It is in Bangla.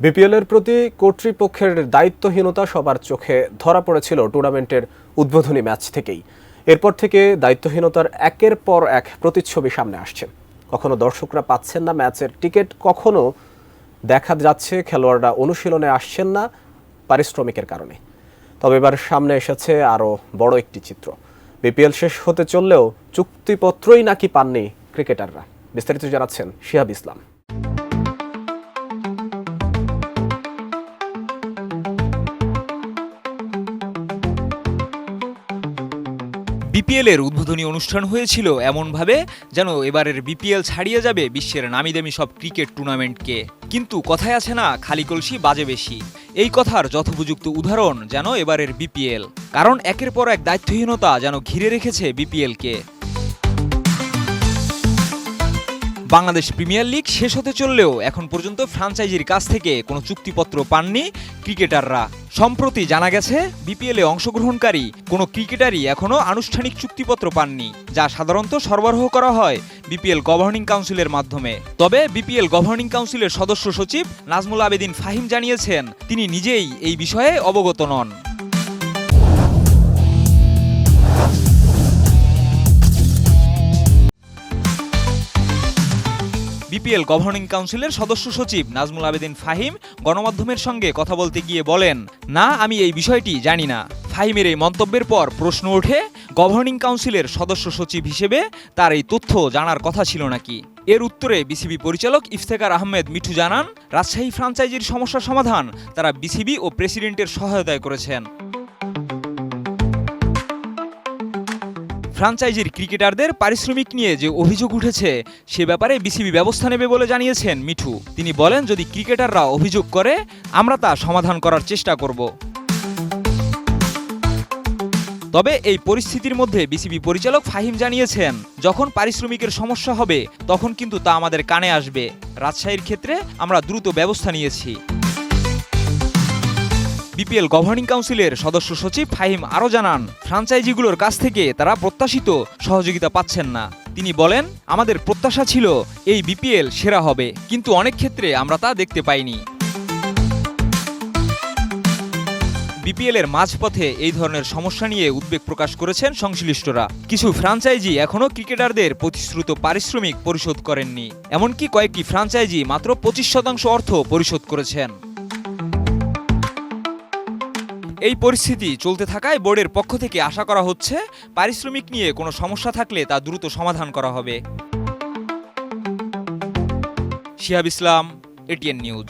বিপিএলের প্রতি কর্তৃপক্ষের দায়িত্বহীনতা সবার চোখে ধরা পড়েছিল টুর্নামেন্টের উদ্বোধনী ম্যাচ থেকেই। এরপর থেকে দায়িত্বহীনতার একের পর এক প্রতিচ্ছবি সামনে আসছে। কখনো দর্শকরা পাচ্ছেন না ম্যাচের টিকিট, কখনো দেখা যাচ্ছে খেলোয়াড়রা অনুশীলনে আসছেন না পারিশ্রমিকের কারণে। তবে এবার সামনে এসেছে আরও বড় একটি চিত্র। বিপিএল শেষ হতে চললেও চুক্তিপত্রই নাকি পাননি ক্রিকেটাররা। বিস্তারিত জানাচ্ছেন শিহাব ইসলাম। বিপিএলের উদ্বোধনী অনুষ্ঠান হয়েছিল এমনভাবে যেন এবারের বিপিএল ছাড়িয়ে যাবে বিশ্বের নামিদামি সব ক্রিকেট টুর্নামেন্টকে। কিন্তু কথায় আছে না, খালি কলসি বাজে বেশি। এই কথার যথোপযুক্ত উদাহরণ যেন এবারের বিপিএল, কারণ একের পর এক দায়িত্বহীনতা যেন ঘিরে রেখেছে বিপিএলকে। বাংলাদেশ প্রিমিয়ার লিগ শেষ হতে চললেও এখন পর্যন্ত ফ্র্যাঞ্চাইজির কাছ থেকে কোনো চুক্তিপত্র পাননি ক্রিকেটাররা। সম্প্রতি জানা গেছে বিপিএলে অংশগ্রহণকারী কোনো ক্রিকেটারই এখনও আনুষ্ঠানিক চুক্তিপত্র পাননি, যা সাধারণত সরবরাহ করা হয় বিপিএল গভর্নিং কাউন্সিলের মাধ্যমে। তবে বিপিএল গভর্নিং কাউন্সিলের সদস্য সচিব নাজমুল আবেদিন ফাহিম জানিয়েছেন তিনি নিজেই এই বিষয়ে অবগত নন। বিপিএল গভর্নিং কাউন্সিলের সদস্য সচিব নাজমুল আবেদিন ফাহিম গণমাধ্যমের সঙ্গে কথা বলতে গিয়ে বলেন, না, আমি এই বিষয়টি জানি না। ফাহিমের এই মন্তব্যের পর প্রশ্ন ওঠে, গভর্নিং কাউন্সিলের সদস্য সচিব হিসেবে তার এই তথ্য জানার কথা ছিল নাকি? এর উত্তরে বিসিবি পরিচালক ইফতেখার আহমেদ মিঠু জানান, রাজশাহী ফ্র্যাঞ্চাইজির সমস্যা সমাধান তারা বিসিবি ও প্রেসিডেন্টের সহায়তায় করেছেন। ফ্র্যাঞ্চাইজির ক্রিকেটারদের পারিশ্রমিক নিয়ে যে অভিযোগ উঠেছে সে ব্যাপারে বিসিবি ব্যবস্থা নেবে বলে জানিয়েছেন মিঠু। তিনি বলেন, যদি ক্রিকেটাররা অভিযোগ করে আমরা তা সমাধান করার চেষ্টা করব। তবে এই পরিস্থিতির মধ্যে বিসিবি পরিচালক ফাহিম জানিয়েছেন, যখন পারিশ্রমিকের সমস্যা হবে তখন কিন্তু তা আমাদের কানে আসবে। রাজশাহীর ক্ষেত্রে আমরা দ্রুত ব্যবস্থা নিয়েছি। বিপিএল গভর্নিং কাউন্সিলের সদস্য সচিব ফাহিম আরও জানান, ফ্র্যাঞ্চাইজিগুলোর কাছ থেকে তারা প্রত্যাশিত সহযোগিতা পাচ্ছেন না। তিনি বলেন, আমাদের প্রত্যাশা ছিল এই বিপিএল সেরা হবে, কিন্তু অনেক ক্ষেত্রে আমরা তা দেখতে পাইনি। বিপিএলের মাঝপথে এই ধরনের সমস্যা নিয়ে উদ্বেগ প্রকাশ করেছেন সংশ্লিষ্টরা। কিছু ফ্র্যাঞ্চাইজি এখনও ক্রিকেটারদের প্রতিশ্রুত পারিশ্রমিক পরিশোধ করেননি। এমনকি কয়েকটি ফ্র্যাঞ্চাইজি মাত্র 25% অর্থ পরিশোধ করেছেন। এই পরিস্থিতি চলতে থাকায় বোর্ডের পক্ষ থেকে আশা করা হচ্ছে পারিশ্রমিক নিয়ে কোনো সমস্যা থাকলে তা দ্রুত সমাধান করা হবে। শিহাব ইসলাম, এটিএন নিউজ।